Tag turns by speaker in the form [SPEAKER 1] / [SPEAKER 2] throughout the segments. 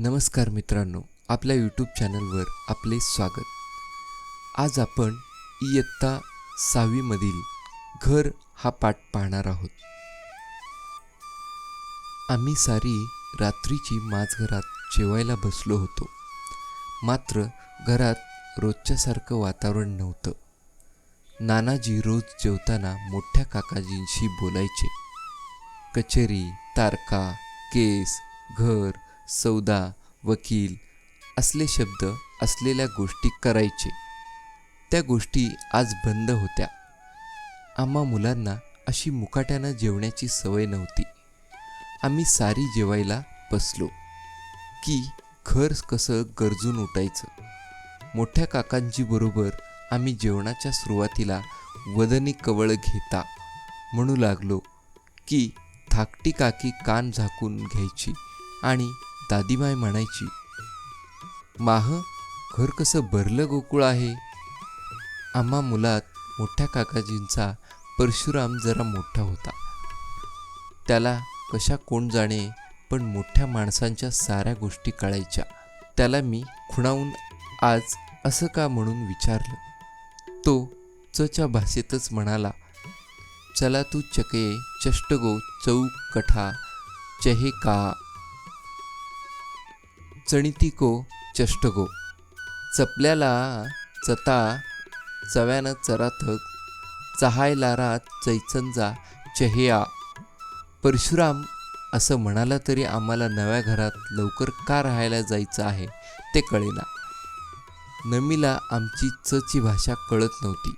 [SPEAKER 1] नमस्कार मित्रांनो, आपल्या यूट्यूब चॅनलवर आपले स्वागत. आज आपण इयत्ता 6वी मधील घर हा पाठ पाहणार आहोत. आम्ही सारी रात्रीची माझघरात जेवायला बसलो होतो. मात्र घरात रोजच्यासारखं वातावरण नव्हतं. नानाजी रोज जेवताना मोठ्या काकाजींशी बोलायचे. कचेरी, तारका, केस, घर, सौदा, वकील असले शब्द असलेल्या गोष्टी करायचे. त्या गोष्टी आज बंद होत्या. आम्हा मुलांना अशी मुकाट्यानं जेवण्याची सवय नव्हती. आम्ही सारी जेवायला बसलो की घर कसं गरजून उठायचं. मोठ्या काकांची बरोबर आम्ही जेवणाच्या सुरुवातीला वदनी कवळ घेता म्हणू लागलो की धाकटी काकी कान झाकून घ्यायची आणि दादीमाय म्हणायची, माह, घर कसं भरलं गोकुळ आहे. आम्हा मुलात मोठ्या काकाजींचा परशुराम जरा मोठा होता. त्याला कशा कोण जाणे, पण मोठ्या माणसांच्या साऱ्या गोष्टी कळायच्या. त्याला मी खुणावून आज असं का म्हणून विचारलं. तो चच्या भाषेतच म्हणाला, चला तू चके चष्टगो चौक कठा चहे का चणितिको चष्टगो. चपल्याला चता चव्यानं चराथक चहायलारा चैचंजा चहेया. परशुराम असं म्हणाला तरी आम्हाला नव्या घरात लवकर का राहायला जायचं आहे ते कळेना. नमीला आमची चची भाषा कळत नव्हती.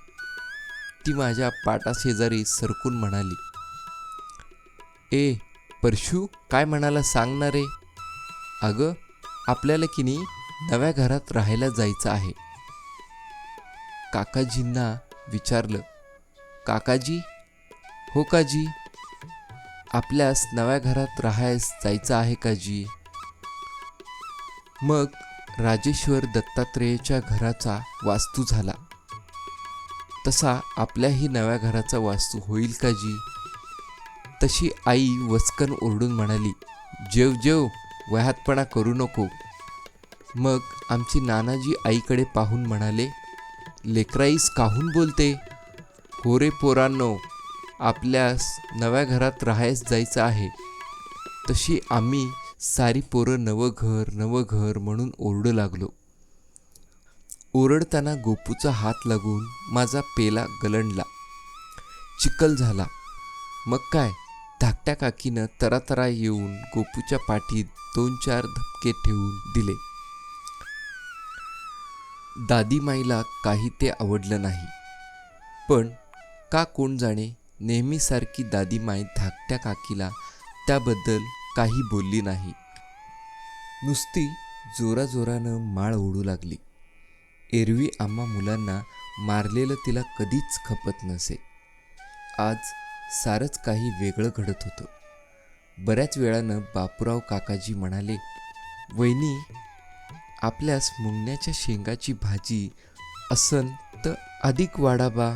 [SPEAKER 1] ती माझ्या पाटाशेजारी सरकून म्हणाली, ए परशू, काय म्हणाला सांग ना रे. अगं, आपल्याला की नाही नव्या घरात राहायला जायचं आहे. काकाजींना विचारलं, काकाजी? हो काजी, आपल्यास नव्या घरात राहायस जायचं आहे काजी. मग राजेश्वर दत्तात्रेयच्या घराचा वास्तू झाला तसा आपल्याही नव्या घराचा वास्तू होईल काजी. तशी आई वचकन ओरडून म्हणाली, जेव जेव, वह्यातपणा करू नको. मग आमची नानाजी आईकडे पाहून म्हणाले, लेकराईस काहून बोलते. हो रे पोरांनो, आपल्यास नव्या घरात राहायस जायचं आहे. तशी आम्ही सारी पोरं नवं घर म्हणून ओरडू लागलो. ओरडताना गोपूचा हात लागून माझा पेला गलंडला, चिखल झाला. मग काय, धाकट्या काकीनं तरातरा येऊन गोपूच्या पाठीत 2-4 धपके ठेवून दिले. दादीमाईला काही ते आवडलं नाही. पण का कोण जाणे, नेहमीसारखी दादीमाई धाकट्या काकीला त्याबद्दल काही बोलली नाही. नुसती जोराजोरानं माळ ओढू लागली. एरवी आम्हा मुलांना मारलेलं तिला कधीच खपत नसे. आज सारंच काही वेगळं घडत होतं. बऱ्याच वेळानं बापूराव काकाजी म्हणाले, वहिनी, आपल्यास मुंगण्याच्या शेंगाची भाजी असन तर अधिक वाढा बा.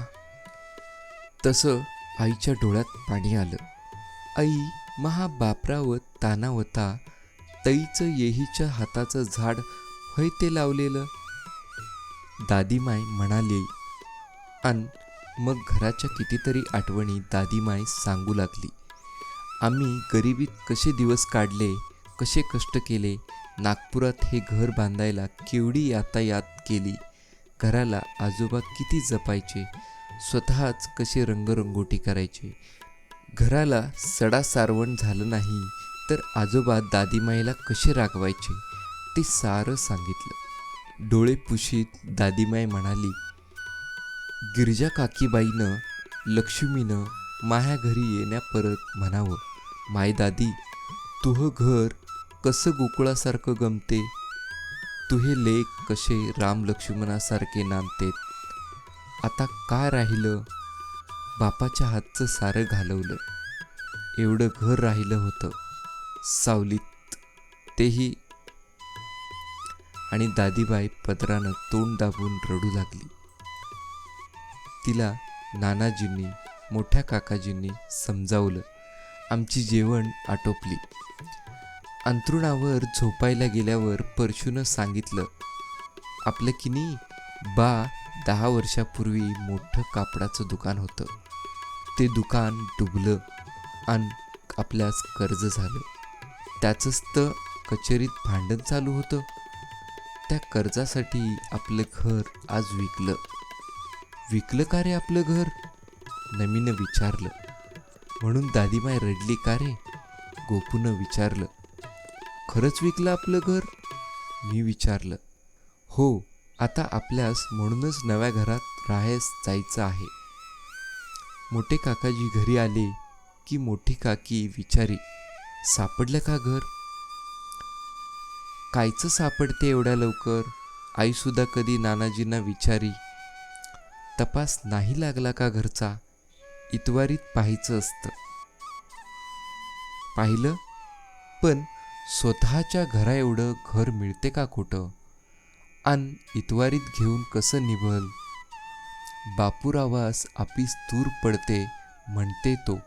[SPEAKER 1] तसं आईच्या डोळ्यात पाणी आलं. आई, महा बापराव तानावता तईचं येहीच्या हाताचं झाड होय ते लावलेलं. दादीमाय म्हणाली अन मग घराच्या कितीतरी आठवणी दादीमाय सांगू लागली. आम्ही गरिबीत कसे दिवस काढले, कसे कष्ट केले. नागपुरात हे घर बांधायला केवढी यातायात केली. घराला आजोबा किती जपायचे. स्वतःच कसे रंगरंगोटी करायचे. घराला सडा सारवण झालं नाही तर आजोबा दादीमाईला कसे रागवायचे ते सारं सांगितलं. डोळे पुशीत दादीमाई म्हणाली, गिरजा काकीबाईनं लक्ष्मीनं माह्या घरी येण्या परत म्हणावं, माय दादी, तुह घर कसं गोकुळासारखं गमते. तुहे लेक कसे राम लक्ष्मणासारखे नांदतेत. आता काय राहिलं. बापाच्या हातचं सारं घालवलं. एवढं घर राहिलं होतं सावलीत, तेही. आणि दादीबाई पदरानं तोंड दाबून रडू लागली. तिला नानाजींनी, मोठ्या काकाजींनी समजावलं. आमची जेवण आटोपली. अंथरुणावर झोपायला गेल्यावर परशूनं सांगितलं, आपलं की नाही बा 10 वर्षापूर्वी मोठं कापडाचं दुकान होतं. ते दुकान डुबलं आणि आपल्यास कर्ज झालं. त्याचंच तर कचेरीत भांडण चालू होतं. त्या कर्जासाठी आपलं घर आज विकलं. विकलं का रे आपलं घर? नमीनं विचारलं. म्हणून दादीमाय रडली का रे? गोपूनं विचारलं. खरंच विकलं आपलं घर? मी विचारलं. हो, आता आपल्यास म्हणूनच नव्या घरात राहायस जायचं आहे. मोठे काकाजी घरी आले की मोठी काकी विचारी, सापडलं का घर? कायचं सापडते एवढ्या लवकर? आईसुद्धा कधी नानाजींना विचारी, तपास नाही लागला का घरचा? इतवारीत पाहायचं असतं. पाहिलं, पण स्वतःच्या घरा एवढं घर मिळते का कुठं? आणि इतवारीत घेऊन कसं निभल? बापूरावास आपीस दूर पडते म्हणते तो.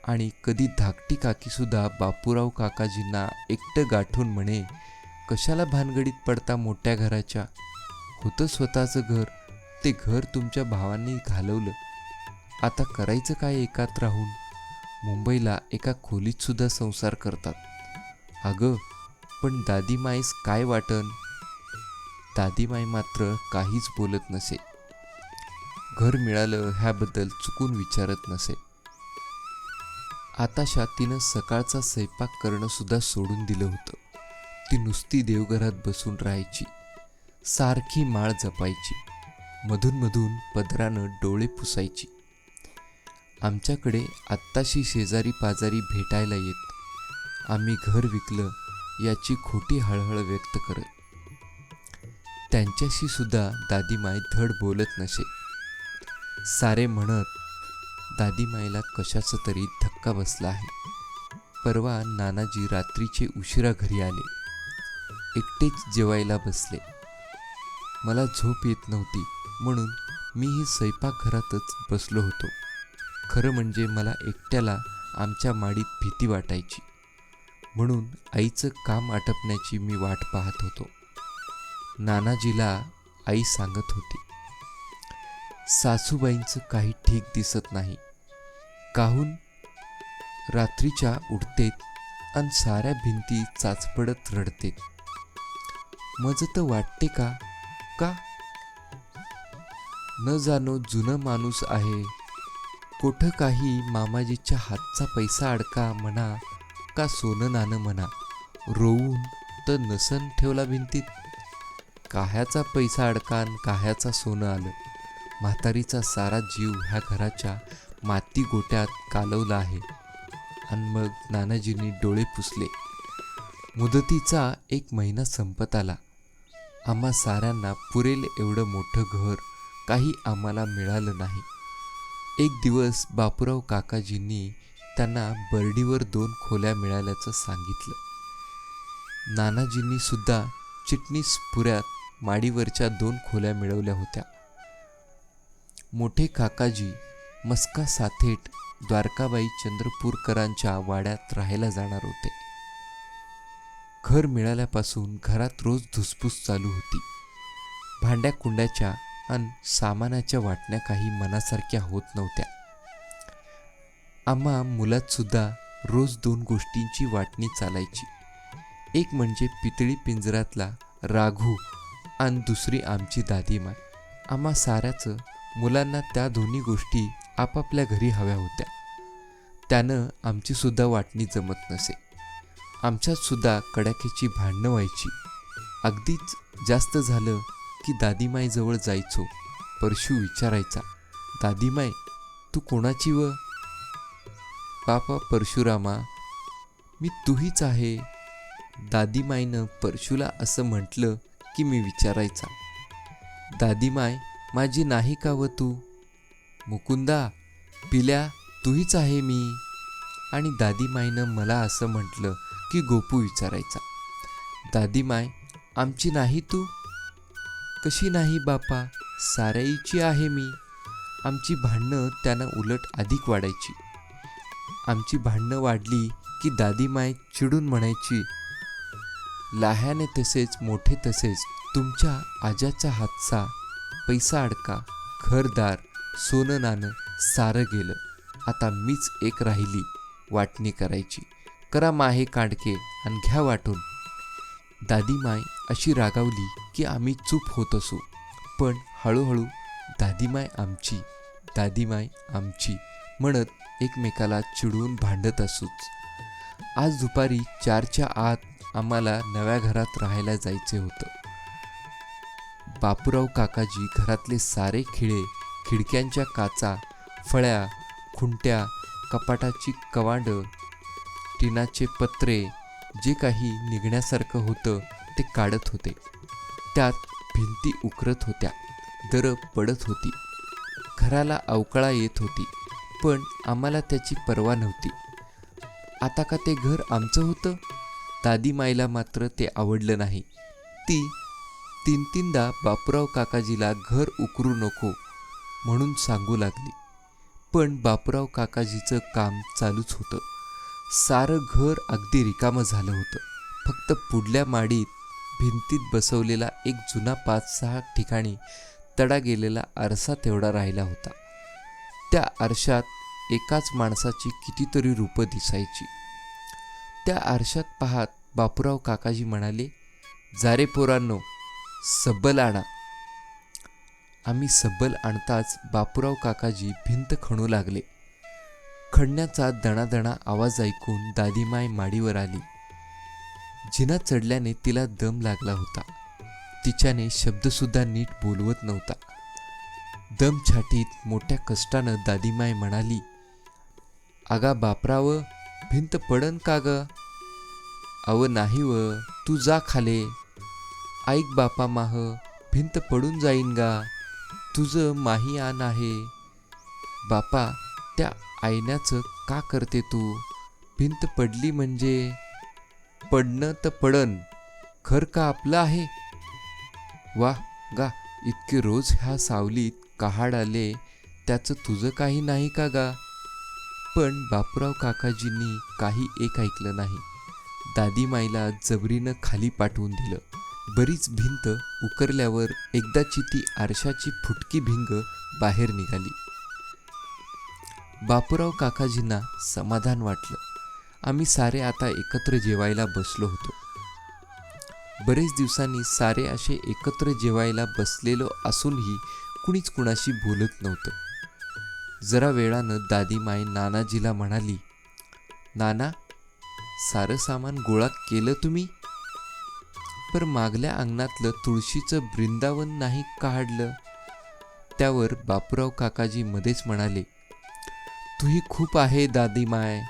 [SPEAKER 1] आणि कधी धाकटी काकीसुद्धा बापूराव काकाजींना एकटं गाठून म्हणे, कशाला भानगडीत पडता मोठ्या घराच्या? होतं स्वतःचं घर, ते घर तुमच्या भावांनी घालवलं. आता करायचं काय एकात राहून? मुंबईला एका खोलीत सुद्धा संसार करतात. अगं, पण दादीमाईस काय वाटन? दादीमाई मात्र काहीच बोलत नसे. घर मिळालं ह्याबद्दल चुकून विचारत नसे. आताशा तिनं सकाळचा स्वयंपाक करणं सुद्धा सोडून दिलं होतं. ती नुसती देवघरात बसून राहायची. सारखी माळ जपायची. मधून पदरानं डोळे पुसायची. आमच्याकडे आत्ताशी शेजारी पाजारी भेटायला येत. आम्ही घर विकलं याची खोटी हळहळ व्यक्त करत. त्यांच्याशी सुद्धा दादीमाय धड बोलत नसे. सारे म्हणत, दादीमाईला कशाचा तरी धक्का बसला आहे. परवा नानाजी रात्रीचे उशिरा घरी आले. एकटेच जेवायला बसले. मला झोप येत नव्हती म्हणून मीही स्वयंपाकघरातच बसलो होतो. खरं म्हणजे मला एकट्याला आमच्या माडीत भीती वाटायची. म्हणून आईचं काम आटपण्याची मी वाट पाहत होतो. नानाजीला आई सांगत होती, सासूबाईंचं काही ठीक दिसत नाही. काहून? रात्रीच्या उठतेत आणि साऱ्या भिंती चाचपडत रडतेत. मज तर वाटते का? का न जाणो जुनं माणूस आहे. कोठं काही मामाजीच्या हातचा पैसा अडका म्हणा का सोनं नाणं म्हणा, रोवून तर नसन ठेवला भिंतीत. काह्याचा पैसा अडकान काह्याचा सोनं आलं. म्हातारीचा सारा जीव ह्या घराच्या माती गोट्यात कालवला आहे. आणि मग नानाजींनी डोळे पुसले. मुदतीचा 1 महिना संपत आला. आम्हा साऱ्यांना पुरेल एवढं मोठं घर काही आम्हाला मिळालं नाही. एक दिवस बापूराव काकाजींनी त्यांना बर्डीवर 2 खोल्या मिळाल्याचं सांगितलं. नानाजींनी सुद्धा चिटणीस पुऱ्यात माडीवरच्या 2 खोल्या मिळवल्या होत्या. मोठे काकाजी मस्का साथेट द्वारकाबाई चंद्रपूरकरांच्या वाड्यात राहायला जाणार होते. घर मिळाल्यापासून घरात रोज धुसफूस चालू होती. भांड्या कुंड्याच्या आणि सामानाच्या वाटण्या काही मनासारख्या होत नव्हत्या. आम्हा मुलात सुद्धा रोज 2 गोष्टींची वाटणी चालायची. एक म्हणजे पितळी पिंजऱ्यातला राघू आणि दुसरी आमची दादीमाय. आम्हा साऱ्याचं मुलांना त्या दोन्ही गोष्टी आपापल्या घरी हव्या होत्या. त्यानं आमची सुद्धा वाटणी जमत नसे. आमच्यात सुद्धा कडाक्याची भांडणं व्हायची. अगदीच जास्त झालं की दादीमाईजवळ जायचो. परशू विचारायचा, दादीमाई तू कोणाची व? बापा परशुरामा, मी तूहीच आहे. दादीमाईनं परशूला असं म्हटलं की मी विचारायचा, दादीमाय माझी नाही का व तू? मुकुंदा पिल्या तूहीच आहे मी. आणि दादीमाईनं मला असं म्हटलं की गोपू विचारायचा, दादीमाय आमची नाही तू? कशी नाही बापा, साऱ्याईची आहे मी. आमची भांडणं त्यानं उलट अधिक वाढायची. आमची भांडणं वाढली की दादीमाय चिडून म्हणायची, लहाने तसेच मोठे तसेच, तुमच्या आज्याचा हातचा पैसा अडका, घरदार सोनं नाणं सारं गेलं, आता मीच एक राहिली वाटणी करायची, करा माहे कांडके आणि घ्या वाटून. दादीमाय अशी रागावली की आम्ही चूप होत असू, पण हळूहळू दादीमाय आमची, दादीमाय आमची म्हणत एकमेकाला चिडवून भांडत असूच. आज दुपारी 4च्या आत आम्हाला नव्या घरात राहायला जायचे होतं. बापूराव काकाजी घरातले सारे खिळे, खिडक्यांच्या काचा, फळ्या, खुंट्या, कपाटाची कवांडं, टिनाचे पत्रे, जे काही निघण्यासारखं होतं ते काढत होते. त्यात भिंती उकरत होत्या, दरं पडत होती, घराला अवकळा येत होती, पण आम्हाला त्याची पर्वा नव्हती. आता का ते घर आमचं होतं? दादीमाईला मात्र ते आवडलं नाही. ती 3-3दा बापूराव काकाजीला घर उकरू नको म्हणून सांगू लागली, पण बापूराव काकाजीचं काम चालूच होतं. सारं घर अगदी रिकामं झालं होतं. फक्त पुढल्या माडीत भिंतीत बसवलेला एक जुना 5-6 ठिकाणी तडा गेलेला आरसा तेवढा राहिला होता. त्या आरशात एकाच माणसाची कितीतरी रूपं दिसायची. त्या आरशात पाहत बापूराव काकाजी म्हणाले, जा रे पोरांनो, सब्बल आणा. आम्ही सब्बल आणताच बापूराव काकाजी भिंत खणू लागले. खणण्याचा दणादणा आवाज ऐकून दादीमाय माडीवर आली. जिना चढल्याने तिला दम लागला होता. तिच्याने शब्दसुद्धा नीट बोलवत नव्हता. दम छाटीत मोठ्या कष्टानं दादीमाय म्हणाली, आगा बापराव, भिंत पडन का ग? अव नाही व, तू जा खाले. ऐक बापा माह, भिंत पडून जाईन गा, तुझं माही आण आहे. बापा, त्या आयण्याचं का करते तू? भिंत पडली म्हणजे पडणं तर पडन, घर का आपलं आहे? वा गा, इतके रोज ह्या सावलीत कहाड आले, त्याचं तुझं काही नाही का गा? पण बापूराव काकाजींनी काही एक ऐकलं नाही. दादीमाईला जबरीनं खाली पाठवून दिलं. बरीच भिंत उकरल्यावर एकदाची ती आरशाची फुटकी भिंग बाहेर निघाली. बापूराव काकाजींना समाधान वाटलं. आम्ही सारे आता एकत्र जेवायला बसलो होतो. बरेच दिवसांनी सारे असे एकत्र जेवायला बसलेलो असूनही कुणीच कुणाशी बोलत नव्हतं. जरा वेळानं दादीमाई नानाजीला म्हणाली, नाना, सारं सामान गोळा केलं तुम्ही? पर मागल्या अंगणातलं तुळशीचं वृंदावन नाही काढलं? त्यावर बापूराव काकाजी मध्येच म्हणाले, तूही खूप आहे दादीमाय.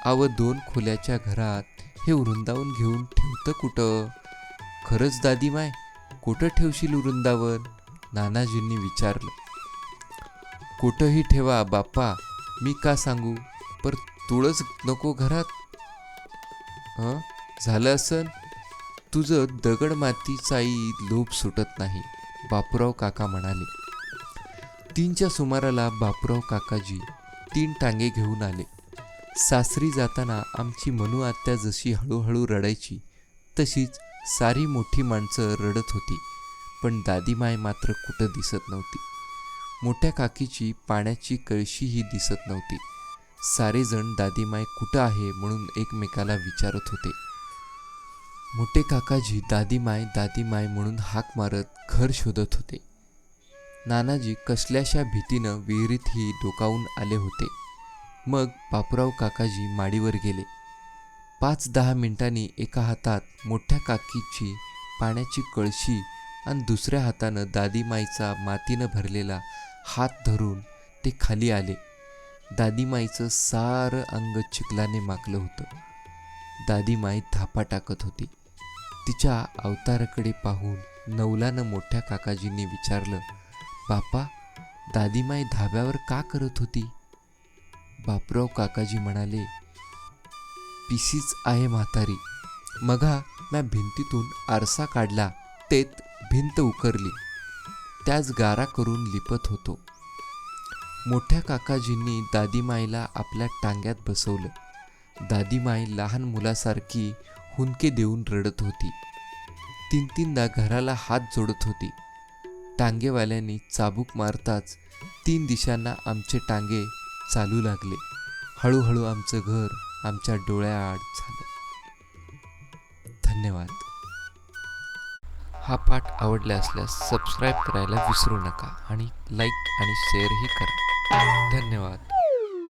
[SPEAKER 1] अव 2 खोल्याच्या घरात हे वृंदावन घेऊन ठेवतं कुठं? खरंच दादीमाय, कुठं ठेवशील वृंदावन? नानाजींनी विचारलं. कुठंही ठेवा बाप्पा, मी का सांगू, पर तुळस नको घरात? झालं असन, तुझं दगड मातीचाही लोभ सुटत नाही, बापूराव काका म्हणाले. 3च्या सुमाराला बापूराव काकाजी 3 टांगे घेऊन आले. सासरी जाताना आमची मनू आत्या जशी हळूहळू रडायची, तशीच सारी मोठी माणसं रडत होती, पण दादीमाय मात्र कुठं दिसत नव्हती. मोठ्या काकीची पाण्याची कळशीही दिसत नव्हती. सारेजण दादीमाय कुठं आहे म्हणून एकमेकाला विचारत होते. मोठे काकाजी दादीमाय दादीमाय म्हणून हाक मारत घर शोधत होते. नानाजी कसल्याशा भीतीनं विहिरीतही डोकावून आले होते. मग बापूराव काकाजी माडीवर गेले. 5-10 मिनिटांनी एका हातात मोठ्या काकीची पाण्याची कळशी आणि दुसऱ्या हातानं दादीमाईचा मातीनं भरलेला हात धरून ते खाली आले. दादीमाईचं सारं अंग चिखलाने माखलं होतं. दादीमाई धापा टाकत होती. तिच्या अवताराकडे पाहून नवलानं मोठ्या काकाजींनी विचारलं, बापा, दादीमाई धाब्यावर का करत होती? बापूराव काकाजी म्हणाले, पिसीच आहे म्हातारी. मघा म्या भिंतीतून आरसा काढला, तेत भिंत उकरली, त्याच गारा करून लिपत होतो. मोठ्या काकाजींनी दादीमाईला आपल्या टांग्यात बसवलं. दादीमाई लहान मुलासारखी हुंदके देऊन रडत होती. तीनदा घराला हात जोडत होती. टांगेवाल्यांनी चाबूक मारताच 3 दिशांना आमचे टांगे चालू लागले. हळूहळू आमचं घर आमच्या डोळ्याआड झालं. धन्यवाद. हा पाठ आवडला असल्यास सबस्क्राईब करायला विसरू नका आणि लाईक आणि शेअरही करा. धन्यवाद.